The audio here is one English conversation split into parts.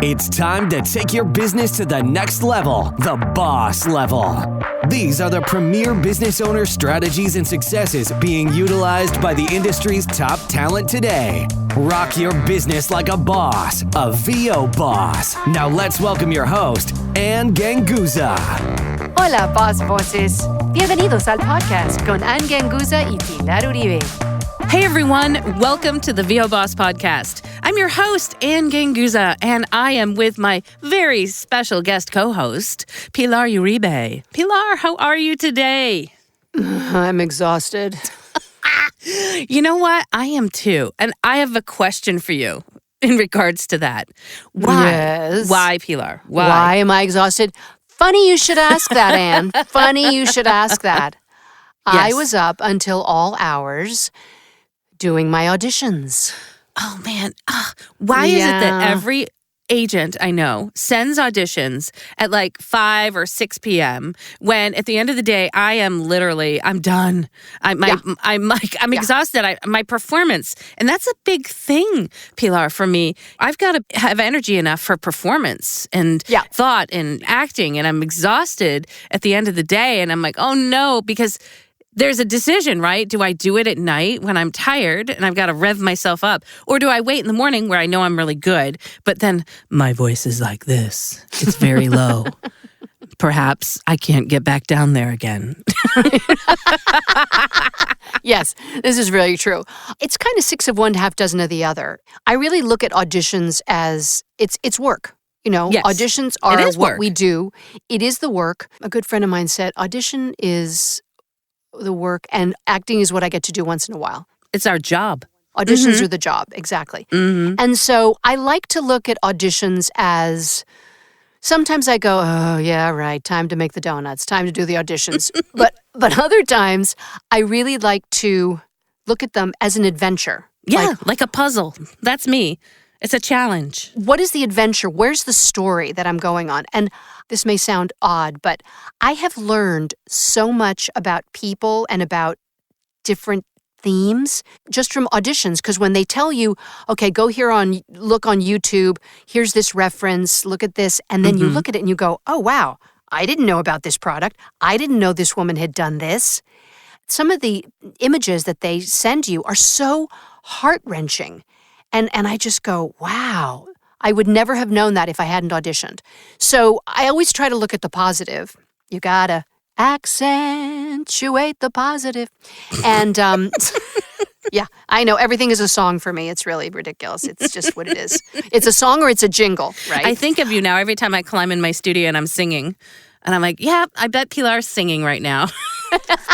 It's time to take your business to the next level, the boss level. These are the premier business owner strategies and successes being utilized by the industry's top talent today. Rock your business like a boss, a VO boss. Now let's welcome your host, Ann Ganguza. Hola, Boss Voces. Bienvenidos al podcast con Ann Ganguza y Pilar Uribe. Hey everyone, welcome to the VO Boss Podcast. I'm your host, Ann Ganguza, and I am with my very special guest co-host, Pilar Uribe. Pilar, how are you today? I'm exhausted. You know what? I am too, and I have a question for you in regards to that. Why? Yes. Why, Pilar? Why am I exhausted? Funny you should ask that, Ann. Funny you should ask that. Yes. I was up until all hours doing my auditions. Oh, man. Why is it that every agent I know sends auditions at like 5 or 6 p.m. when at the end of the day, I'm done. I'm exhausted. My performance. And that's a big thing, Pilar, for me. I've got to have energy enough for performance and thought and acting. And I'm exhausted at the end of the day. And I'm like, oh no, because there's a decision, right? Do I do it at night when I'm tired and I've got to rev myself up? Or do I wait in the morning where I know I'm really good, but then my voice is like this. It's very low. Perhaps I can't get back down there again. Yes, this is really true. It's kind of 6 of one, half dozen of the other. I really look at auditions as it's work. You know, yes, auditions are what we do. It is the work. A good friend of mine said, audition is the work and acting is what I get to do once in a while. It's our job. Auditions are the job, exactly. Mm-hmm. And so I like to look at auditions as, sometimes I go, oh yeah, right, time to make the donuts, time to do the auditions. but other times I really like to look at them as an adventure. Yeah, like a puzzle. That's me. It's a challenge. What is the adventure? Where's the story that I'm going on? And this may sound odd, but I have learned so much about people and about different themes just from auditions. Because when they tell you, okay, go here look on YouTube, here's this reference, look at this, and then you look at it and you go, oh, wow, I didn't know about this product. I didn't know this woman had done this. Some of the images that they send you are so heart-wrenching. And I just go, wow, I would never have known that if I hadn't auditioned. So I always try to look at the positive. You gotta accentuate the positive. And yeah, I know everything is a song for me. It's really ridiculous. It's just what it is. It's a song or it's a jingle, right? I think of you now every time I climb in my studio and I'm singing. And I'm like, yeah, I bet Pilar's singing right now.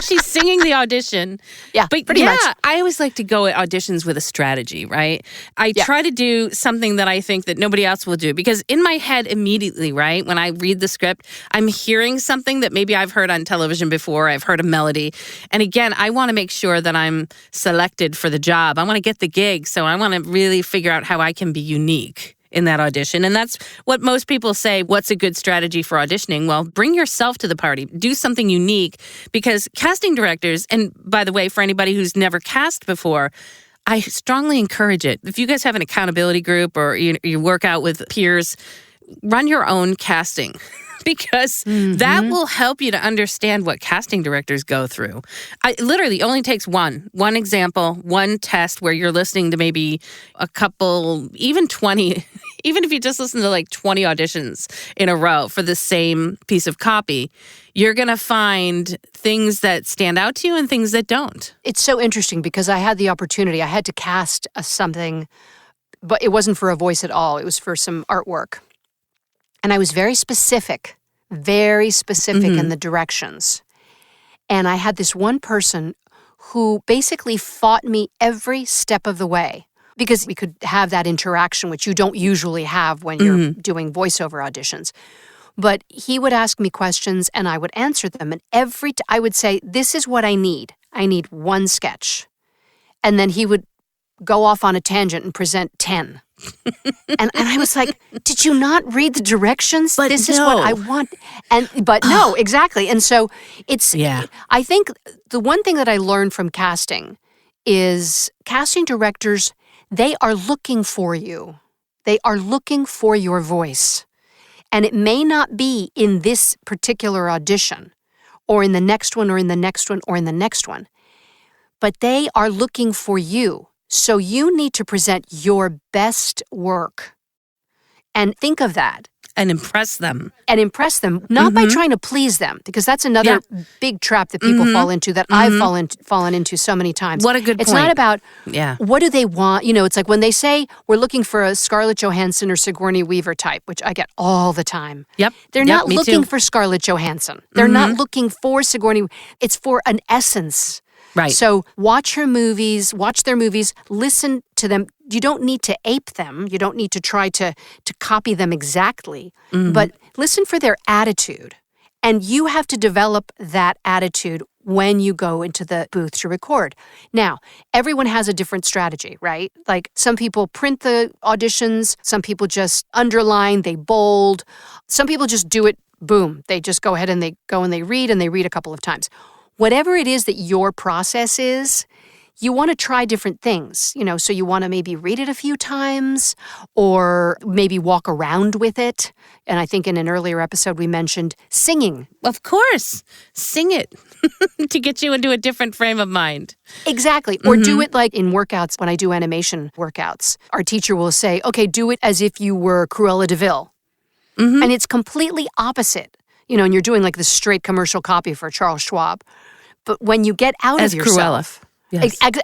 She's singing the audition. Yeah, but pretty much. I always like to go at auditions with a strategy, right? I try to do something that I think that nobody else will do. Because in my head immediately, right, when I read the script, I'm hearing something that maybe I've heard on television before. I've heard a melody. And again, I want to make sure that I'm selected for the job. I want to get the gig. So I want to really figure out how I can be unique in that audition. And that's what most people say, what's a good strategy for auditioning? Well, bring yourself to the party. Do something unique, because casting directors, and by the way, for anybody who's never cast before, I strongly encourage it. If you guys have an accountability group or you work out with peers, run your own casting. Because that will help you to understand what casting directors go through. It literally only takes one example, one test where you're listening to maybe a couple, even 20, even if you just listen to like 20 auditions in a row for the same piece of copy, you're going to find things that stand out to you and things that don't. It's so interesting because I had the opportunity. I had to cast something, but it wasn't for a voice at all. It was for some artwork. And I was very specific in the directions. And I had this one person who basically fought me every step of the way because we could have that interaction, which you don't usually have when you're doing voiceover auditions. But he would ask me questions and I would answer them. And I would say, this is what I need. I need one sketch. And then he would go off on a tangent and present 10. and I was like, did you not read the directions? But this is what I want. But no, exactly. And so I think the one thing that I learned from casting is casting directors, they are looking for you. They are looking for your voice. And it may not be in this particular audition, or in the next one, or in the next one, or in the next one. But they are looking for you. So you need to present your best work. And think of that. And impress them. And impress them, not by trying to please them, because that's another big trap that people fall into, that I've fallen into so many times. What a good point. It's not about what do they want. It's like when they say we're looking for a Scarlett Johansson or Sigourney Weaver type, which I get all the time. Yep. They're not looking for Scarlett Johansson. They're not looking for Sigourney. It's for an essence. Right. So watch their movies, listen to them. You don't need to ape them. You don't need to try to copy them exactly. But listen for their attitude. And you have to develop that attitude when you go into the booth to record. Now, everyone has a different strategy, right? Like some people print the auditions. Some people just underline, they bold. Some people just do it, boom. They just go ahead and they go and they read a couple of times. Whatever it is that your process is, you want to try different things, so you want to maybe read it a few times or maybe walk around with it. And I think in an earlier episode we mentioned singing. Of course. Sing it to get you into a different frame of mind. Exactly. Or do it like in workouts, when I do animation workouts. Our teacher will say, okay, do it as if you were Cruella de Vil. And it's completely opposite. And you're doing like the straight commercial copy for Charles Schwab. But when you get out as of yourself, Cruella.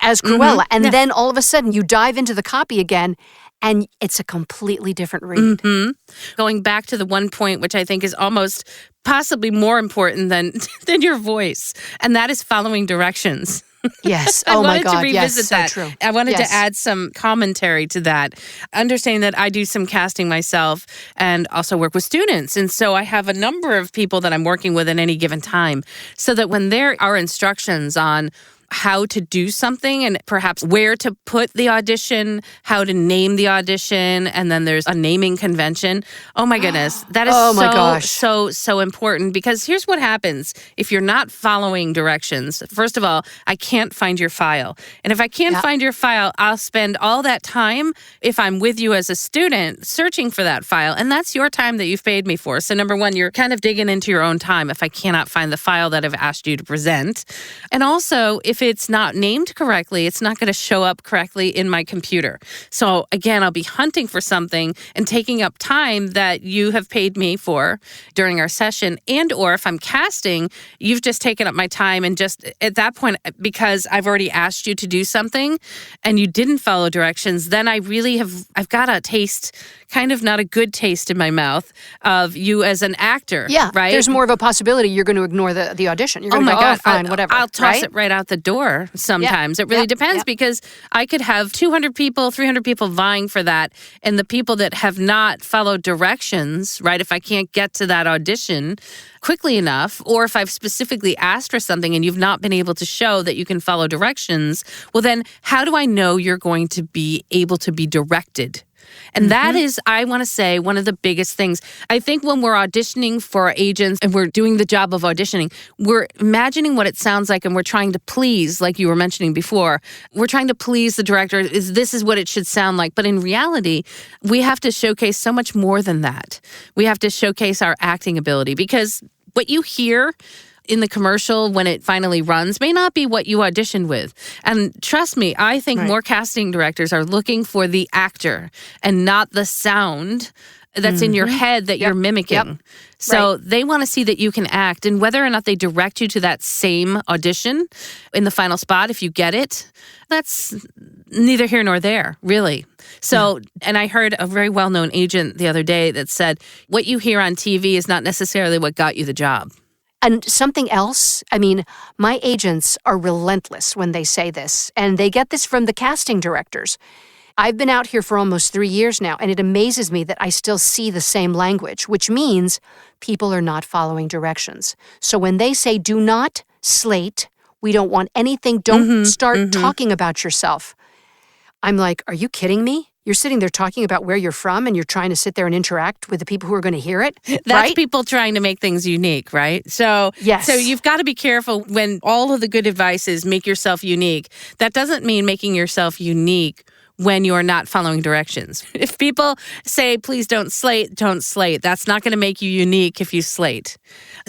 As Cruella, and then all of a sudden you dive into the copy again, and it's a completely different read. Going back to the one point, which I think is almost possibly more important than your voice, and that is following directions. Yes. Oh my God. I wanted to revisit that. So true. I wanted to add some commentary to that. Understanding that I do some casting myself and also work with students. And so I have a number of people that I'm working with at any given time, so that when there are instructions on how to do something and perhaps where to put the audition, how to name the audition, and then there's a naming convention. Oh my goodness. That is so important, because here's what happens if you're not following directions. First of all, I can't find your file. And if I can't find your file, I'll spend all that time, if I'm with you as a student, searching for that file. And that's your time that you've paid me for. So number one, you're kind of digging into your own time if I cannot find the file that I've asked you to present. And also, if it's not named correctly, it's not going to show up correctly in my computer. So again, I'll be hunting for something and taking up time that you have paid me for during our session. And or if I'm casting, you've just taken up my time, and just at that point, because I've already asked you to do something and you didn't follow directions, then I've got a taste, kind of not a good taste in my mouth of you as an actor. Yeah, right? There's more of a possibility you're going to ignore the audition. You're going to go, fine, whatever. I'll toss it right out the door sometimes. It really depends, because I could have 200 people, 300 people vying for that, and the people that have not followed directions, right, if I can't get to that audition quickly enough, or if I've specifically asked for something and you've not been able to show that you can follow directions, well then how do I know you're going to be able to be directed? And that is, I want to say, one of the biggest things. I think when we're auditioning for agents and we're doing the job of auditioning, we're imagining what it sounds like, and we're trying to please, like you were mentioning before, we're trying to please the director. This is what it should sound like. But in reality, we have to showcase so much more than that. We have to showcase our acting ability, because what you hear in the commercial when it finally runs may not be what you auditioned with. And trust me, I think more casting directors are looking for the actor and not the sound that's in your head that you're mimicking. So they want to see that you can act, and whether or not they direct you to that same audition in the final spot, if you get it, that's neither here nor there, really. So, and I heard a very well-known agent the other day that said, what you hear on TV is not necessarily what got you the job. And something else, I mean, my agents are relentless when they say this, and they get this from the casting directors. I've been out here for almost 3 years now, and it amazes me that I still see the same language, which means people are not following directions. So when they say, do not slate, we don't want anything, don't start talking about yourself, I'm like, are you kidding me? You're sitting there talking about where you're from, and you're trying to sit there and interact with the people who are going to hear it. That's people trying to make things unique, right? So, so you've got to be careful when all of the good advice is make yourself unique. That doesn't mean making yourself unique when you're not following directions. If people say, please don't slate, don't slate. That's not going to make you unique if you slate.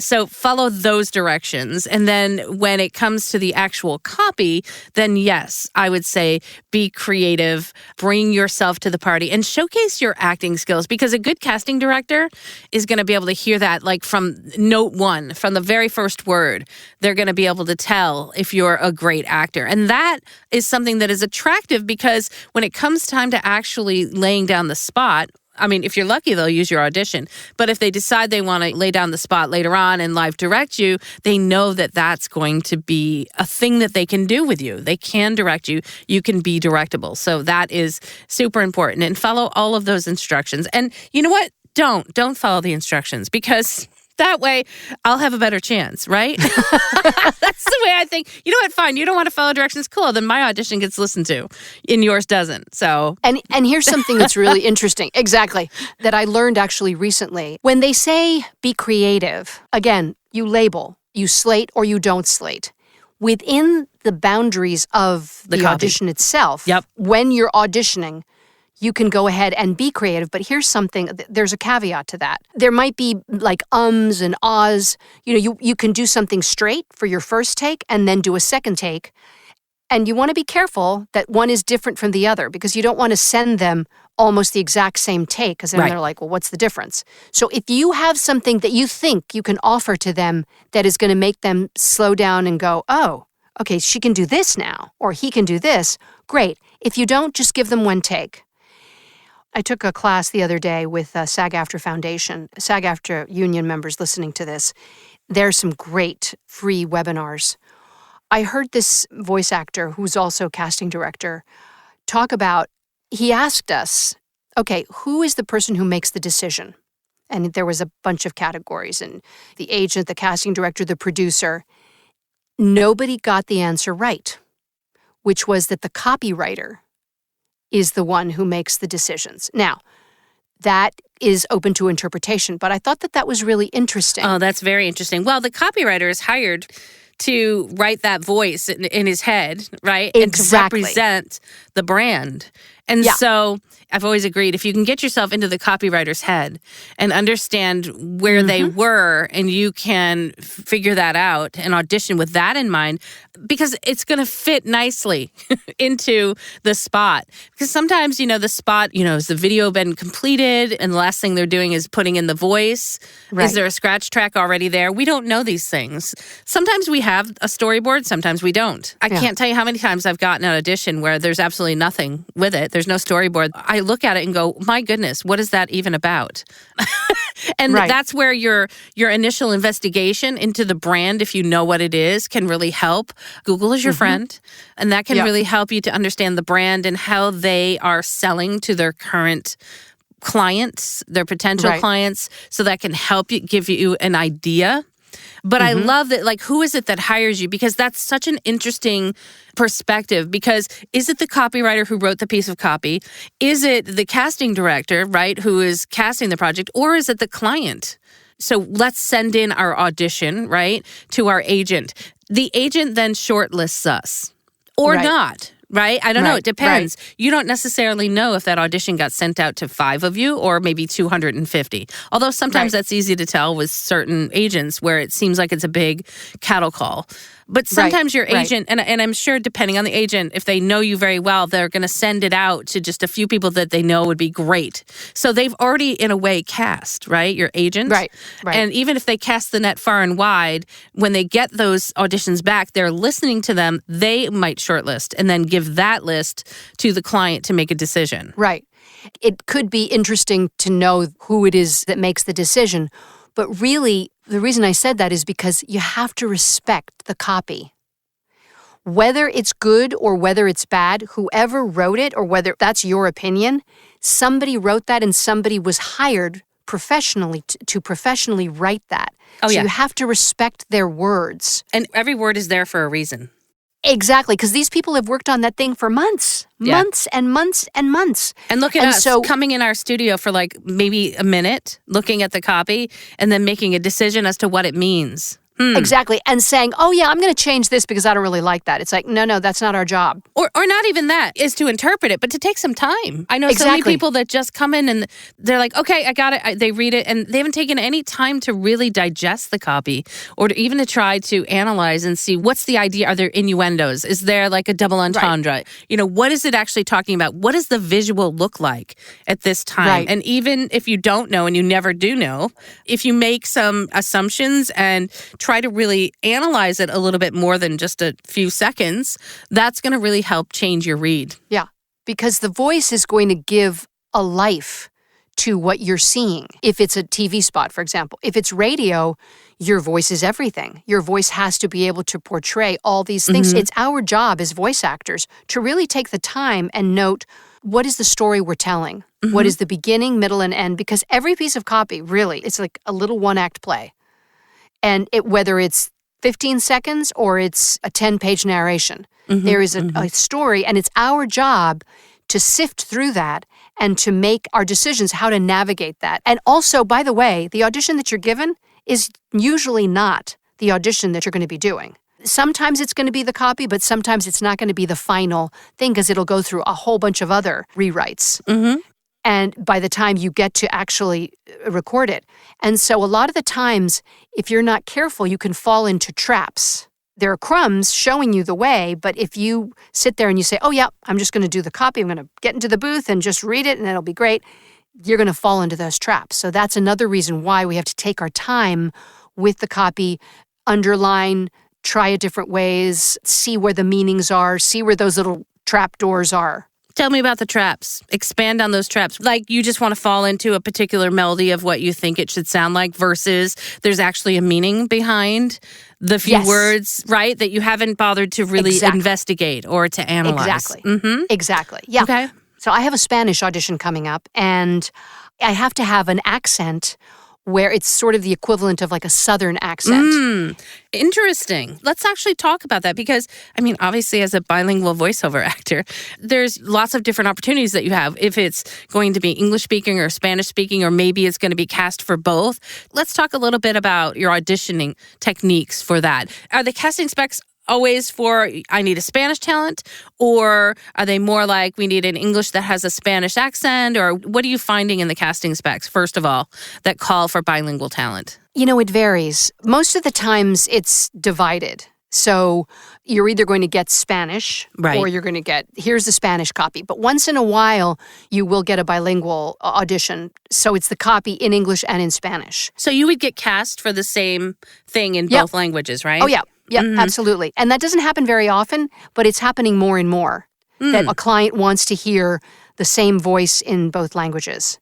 So follow those directions. And then when it comes to the actual copy, then yes, I would say be creative, bring yourself to the party, and showcase your acting skills, because a good casting director is going to be able to hear that like from note one, from the very first word. They're going to be able to tell if you're a great actor. And that is something that is attractive, because when it comes time to actually laying down the spot, I mean, if you're lucky, they'll use your audition. But if they decide they want to lay down the spot later on and live direct you, they know that that's going to be a thing that they can do with you. They can direct you. You can be directable. So that is super important. And follow all of those instructions. And you know what? Don't follow the instructions, because that way I'll have a better chance, right? That's the way I think. You know what? Fine. You don't want to follow directions. Cool. Then my audition gets listened to and yours doesn't. So. And here's something that's really interesting. Exactly. That I learned actually recently. When they say be creative, again, you label, you slate or you don't slate. Within the boundaries of the audition itself, when you're auditioning, you can go ahead and be creative, but here's something, there's a caveat to that. There might be like ums and ahs. You know, you can do something straight for your first take and then do a second take. And you want to be careful that one is different from the other, because you don't want to send them almost the exact same take, because then they're like, well, what's the difference? So if you have something that you think you can offer to them that is going to make them slow down and go, oh, okay, she can do this now, or he can do this, great. If you don't, just give them one take. I took a class the other day with SAG-AFTRA Foundation, SAG-AFTRA union members listening to this. There's some great free webinars. I heard this voice actor, who's also casting director, talk about, he asked us, okay, who is the person who makes the decision? And there was a bunch of categories, and the agent, the casting director, the producer. Nobody got the answer right, which was that the copywriter is the one who makes the decisions. Now, that is open to interpretation, but I thought that was really interesting. Oh, that's very interesting. Well, the copywriter is hired to write that voice in his head, right? Exactly. And to represent the brand. And so I've always agreed, if you can get yourself into the copywriter's head and understand where they were, and you can figure that out and audition with that in mind, because it's going to fit nicely into the spot. Because sometimes, the spot, has the video been completed and the last thing they're doing is putting in the voice? Right. Is there a scratch track already there? We don't know these things. Sometimes we have a storyboard, sometimes we don't. I can't tell you how many times I've gotten an audition where there's absolutely nothing with it. There's no storyboard. I look at it and go, my goodness, what is that even about? And that's where your initial investigation into the brand, if you know what it is, can really help. Google is your friend, and that can really help you to understand the brand and how they are selling to their current clients, their potential clients, so that can help you, give you an idea. But I love that, like, who is it that hires you? Because that's such an interesting perspective. Because is it the copywriter who wrote the piece of copy? Is it the casting director, right, who is casting the project? Or is it the client? So let's send in our audition, right, to our agent. The agent then shortlists us or not. Right? I don't know. It depends. You don't necessarily know if that audition got sent out to 5 of you or maybe 250. Although sometimes that's easy to tell with certain agents where it seems like it's a big cattle call. But sometimes your agent, and I'm sure depending on the agent, if they know you very well, they're going to send it out to just a few people that they know would be great. So they've already, in a way, cast, right, your agent. Right. And even if they cast the net far and wide, when they get those auditions back, they're listening to them, they might shortlist and then give that list to the client to make a decision. Right. It could be interesting to know who it is that makes the decision, but really, the reason I said that is because you have to respect the copy. Whether it's good or whether it's bad, whoever wrote it, or whether that's your opinion, somebody wrote that and somebody was hired professionally to professionally write that. So you have to respect their words. And every word is there for a reason. Exactly, because these people have worked on that thing for months and months and months. And look at us coming in our studio for like maybe a minute, looking at the copy, and then making a decision as to what it means. Exactly. And saying, oh, yeah, I'm going to change this because I don't really like that. It's like, no, that's not our job. Or not even that, is to interpret it, but to take some time. I know so many people that just come in and they're like, okay, I got it. They read it and they haven't taken any time to really digest the copy or even to try to analyze and see what's the idea. Are there innuendos? Is there like a double entendre? Right. What is it actually talking about? What does the visual look like at this time? Right. And even if you don't know, and you never do know, if you make some assumptions and try to really analyze it a little bit more than just a few seconds, that's going to really help change your read. Yeah, because the voice is going to give a life to what you're seeing. If it's a TV spot, for example, if it's radio, your voice is everything. Your voice has to be able to portray all these things. It's our job as voice actors to really take the time and note, what is the story we're telling? What is the beginning, middle, and end? Because every piece of copy, really, it's like a little one-act play. And whether it's 15 seconds or it's a 10-page narration, there is a story, and it's our job to sift through that and to make our decisions how to navigate that. And also, by the way, the audition that you're given is usually not the audition that you're going to be doing. Sometimes it's going to be the copy, but sometimes it's not going to be the final thing because it'll go through a whole bunch of other rewrites. And by the time you get to actually record it. And so a lot of the times, if you're not careful, you can fall into traps. There are crumbs showing you the way, but if you sit there and you say, oh, yeah, I'm just going to do the copy, I'm going to get into the booth and just read it and it'll be great, you're going to fall into those traps. So that's another reason why we have to take our time with the copy, underline, try it different ways, see where the meanings are, see where those little trap doors are. Tell me about the traps. Expand on those traps. Like you just want to fall into a particular melody of what you think it should sound like versus there's actually a meaning behind the few words, right? That you haven't bothered to really investigate or to analyze. Exactly. Yeah. Okay. So I have a Spanish audition coming up, and I have to have an accent where it's sort of the equivalent of like a Southern accent. Interesting. Let's actually talk about that because, I mean, obviously as a bilingual voiceover actor, there's lots of different opportunities that you have. If it's going to be English speaking or Spanish speaking, or maybe it's going to be cast for both. Let's talk a little bit about your auditioning techniques for that. Are the casting specs always for, I need a Spanish talent, or are they more like we need an English that has a Spanish accent, or what are you finding in the casting specs, first of all, that call for bilingual talent? It varies. Most of the times it's divided. So you're either going to get Spanish or you're going to get, here's the Spanish copy. But once in a while, you will get a bilingual audition. So it's the copy in English and in Spanish. So you would get cast for the same thing in both languages, right? Oh, yeah. Yeah, absolutely. And that doesn't happen very often, but it's happening more and more, that a client wants to hear the same voice in both languages.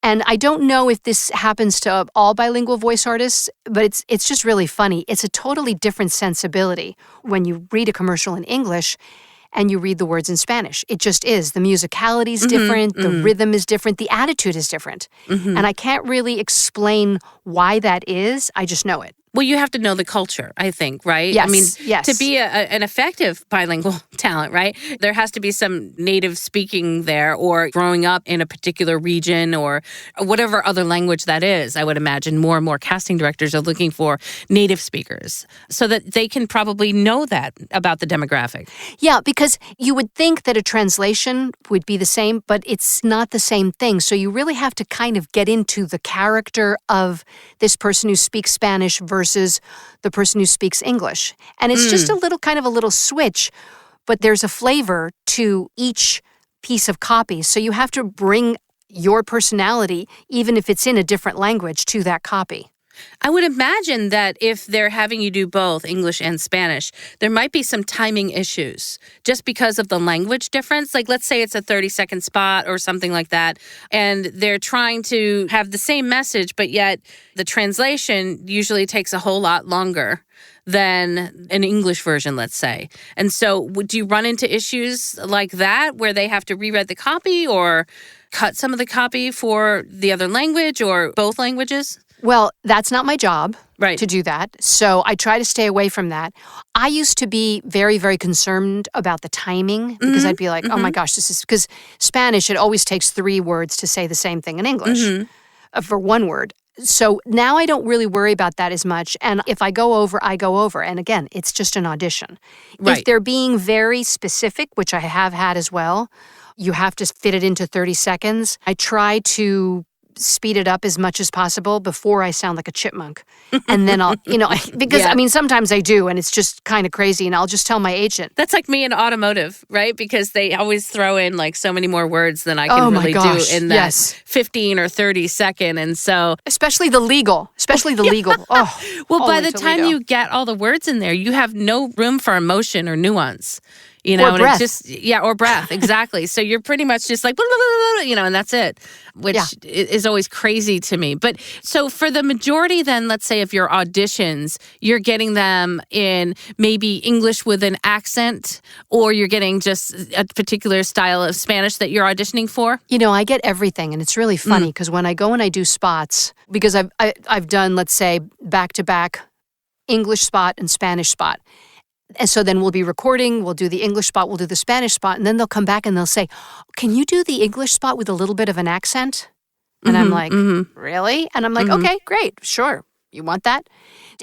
And I don't know if this happens to all bilingual voice artists, but it's just really funny. It's a totally different sensibility when you read a commercial in English and you read the words in Spanish. It just is. The musicality is different. The rhythm is different. The attitude is different. And I can't really explain why that is. I just know it. Well, you have to know the culture, I think, right? Yes, I mean, yes. To be an effective bilingual talent, right, there has to be some native speaking there or growing up in a particular region or whatever other language that is. I would imagine more and more casting directors are looking for native speakers so that they can probably know that about the demographic. Yeah, because you would think that a translation would be the same, but it's not the same thing. So you really have to kind of get into the character of this person who speaks Spanish versus the person who speaks English. And it's just a little switch, but there's a flavor to each piece of copy. So you have to bring your personality, even if it's in a different language, to that copy. I would imagine that if they're having you do both English and Spanish, there might be some timing issues just because of the language difference. Like, let's say it's a 30-second spot or something like that, and they're trying to have the same message, but yet the translation usually takes a whole lot longer than an English version, let's say. And so would you run into issues like that where they have to rewrite the copy or cut some of the copy for the other language or both languages? Well, that's not my job to do that. So I try to stay away from that. I used to be very, very concerned about the timing because I'd be like, oh my gosh, this is because Spanish, it always takes 3 words to say the same thing in English for one word. So now I don't really worry about that as much. And if I go over, I go over. And again, it's just an audition. Right. If they're being very specific, which I have had as well, you have to fit it into 30 seconds. I try to speed it up as much as possible before I sound like a chipmunk. And then I'll, because Yeah. I mean, sometimes I do, and it's just kind of crazy. And I'll just tell my agent. That's like me in automotive, right? Because they always throw in like so many more words than I can Oh my really gosh, do in that yes. 15 or 30 second. And so, Especially the legal. Oh, well, by holy the time Toledo. you get all the words in there, you have no room for emotion or nuance. Or and breath. it just, or breath, exactly. So you're pretty much just like, blah, blah, blah, blah, and that's it, which is always crazy to me. But so for the majority then, let's say of your auditions, you're getting them in maybe English with an accent, or you're getting just a particular style of Spanish that you're auditioning for? I get everything, and it's really funny because when I go and I do spots, because I've done, let's say, back-to-back English spot and Spanish spot. And so then we'll be recording, we'll do the English spot, we'll do the Spanish spot, and then they'll come back and they'll say, can you do the English spot with a little bit of an accent? And I'm like, really? And I'm like, okay, great, sure. You want that?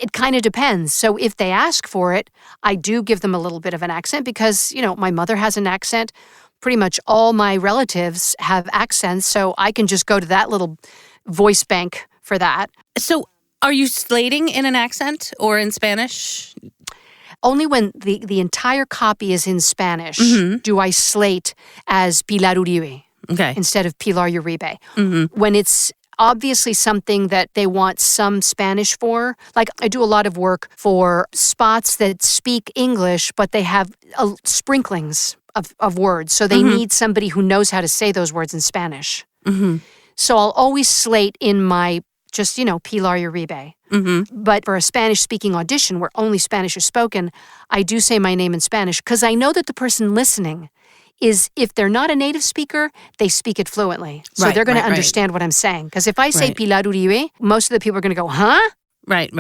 It kind of depends. So if they ask for it, I do give them a little bit of an accent because, my mother has an accent. Pretty much all my relatives have accents, so I can just go to that little voice bank for that. So are you slating in an accent or in Spanish? Only when the entire copy is in Spanish do I slate as Pilar Uribe instead of Pilar Uribe. When it's obviously something that they want some Spanish for, like I do a lot of work for spots that speak English, but they have sprinklings of words. So they need somebody who knows how to say those words in Spanish. So I'll always slate in my just, Pilar Uribe. But for a Spanish-speaking audition where only Spanish is spoken, I do say my name in Spanish because I know that the person listening is, if they're not a native speaker, they speak it fluently. So they're going to understand what I'm saying. Because if I say Pilar Uribe, most of the people are going to go, huh? Right.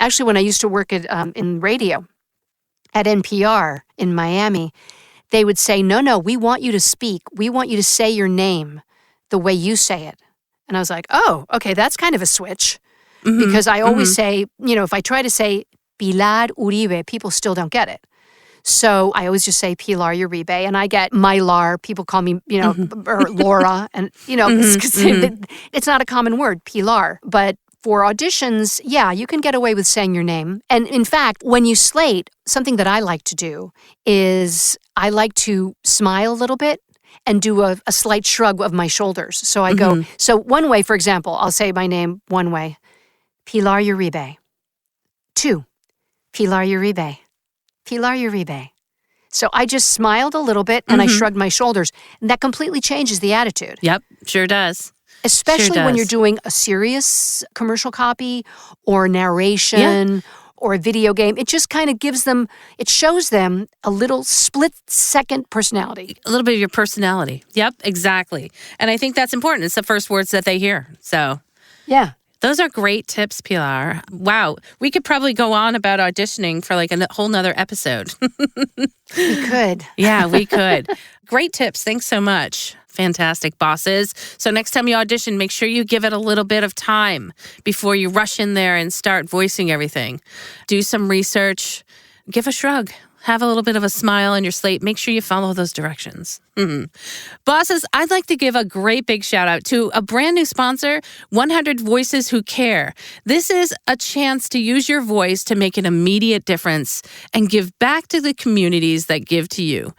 Actually, when I used to work in radio at NPR in Miami, they would say, no, we want you to speak. We want you to say your name the way you say it. And I was like, oh, okay, that's kind of a switch. Because I always say, if I try to say Pilar Uribe, people still don't get it. So I always just say Pilar Uribe, and I get Mylar. People call me, or Laura, and it's not a common word, Pilar. But for auditions, you can get away with saying your name. And in fact, when you slate, something that I like to do is I like to smile a little bit and do a slight shrug of my shoulders. So I go, so one way, for example, I'll say my name one way. Pilar Uribe. 2, Pilar Uribe. Pilar Uribe. So I just smiled a little bit and I shrugged my shoulders. And that completely changes the attitude. Yep, sure does. Especially when you're doing a serious commercial copy or narration or a video game. It just kind of it shows them a little split-second personality. A little bit of your personality. Yep, exactly. And I think that's important. It's the first words that they hear. So, yeah. Those are great tips, Pilar. Wow. We could probably go on about auditioning for like a whole nother episode. We could. Yeah, we could. Great tips. Thanks so much. Fantastic, bosses. So next time you audition, make sure you give it a little bit of time before you rush in there and start voicing everything. Do some research. Give a shrug. Have a little bit of a smile on your slate. Make sure you follow those directions. Bosses, I'd like to give a great big shout out to a brand new sponsor, 100 Voices Who Care. This is a chance to use your voice to make an immediate difference and give back to the communities that give to you.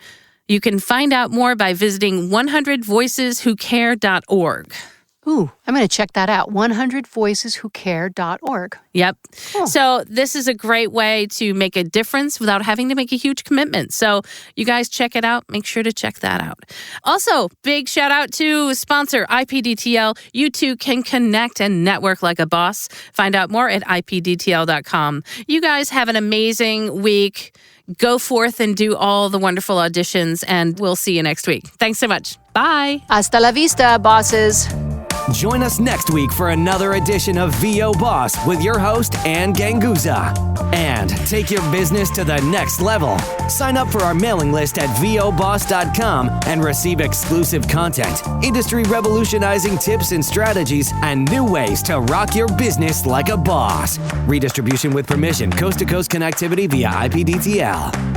You can find out more by visiting 100voiceswhocare.org. Ooh, I'm going to check that out. 100voiceswhocare.org. Yep. Cool. So this is a great way to make a difference without having to make a huge commitment. So you guys check it out. Make sure to check that out. Also, big shout out to sponsor IPDTL. You too can connect and network like a boss. Find out more at IPDTL.com. You guys have an amazing week. Go forth and do all the wonderful auditions, and we'll see you next week. Thanks so much. Bye. Hasta la vista, bosses. Join us next week for another edition of VO Boss with your host, Ann Ganguza. And take your business to the next level. Sign up for our mailing list at voboss.com and receive exclusive content, industry revolutionizing tips and strategies, and new ways to rock your business like a boss. Redistribution with permission, coast-to-coast connectivity via IPDTL.